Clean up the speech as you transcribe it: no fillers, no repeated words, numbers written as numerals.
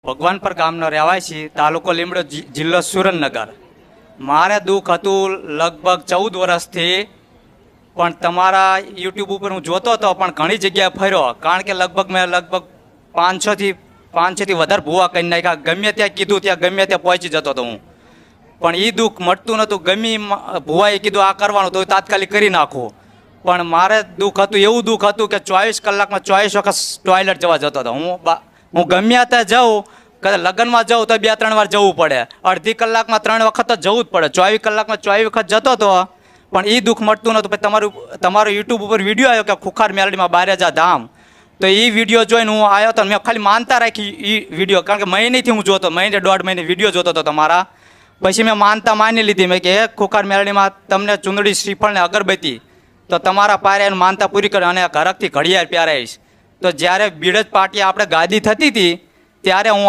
ભગવાનપર ગામનો રહેવાસી, તાલુકો લીમડો, જિલ્લો સુરેન્દ્રનગર. મારે દુઃખ હતું લગભગ 14 વર્ષથી, પણ તમારા યુટ્યુબ ઉપર હું જોતો હતો, પણ ઘણી જગ્યાએ ફર્યો. કારણ કે મેં 500 થી વધારે ભૂવા કરી નાખ્યા. ગમે ત્યાં કીધું ત્યાં ગમે ત્યાં પહોંચી જતો હતો હું, પણ એ દુઃખ મળતું નહોતું. ગમે ભૂવાએ કીધું આ કરવાનું તો તાત્કાલિક કરી નાખું. પણ મારે દુઃખ હતું, એવું દુઃખ હતું કે 24 કલાકમાં 24 વખત ટોયલેટ જવા જતો હતો. હું ગમે ત્યાં જાઉં, કદાચ લગ્નમાં જાઉં તો 2-3 વાર જવું પડે, અડધી કલાકમાં 3 વખત તો જવું જ પડે. 24 કલાકમાં 24 વખત જતો હતો, પણ એ દુઃખ મળતું નહોતું. પછી તમારો યુટ્યુબ ઉપર વિડીયો આવ્યો કે ખુખાર મેલડીમાં બારેજા ધામ, તો એ વિડીયો જોઈને હું આવ્યો હતો. મેં ખાલી માનતા રાખી એ વિડીયો, કારણ કે મહિનેથી હું જોતો, 1.5 મહિને વિડીયો જોતો હતો તમારા. પછી મેં માનતા માની લીધી. મેં કે ખુખાર મેલડીમાં તમને ચુંદડી, શ્રીફળ ને અગરબત્તી, તો તમારા પારે એનું માનતા પૂરી કરી અને ઘરકથી ઘડિયાળ પહેરાવીશ. તો જ્યારે બીડજ પાર્ટી આપણે ગાદી થતી હતી ત્યારે હું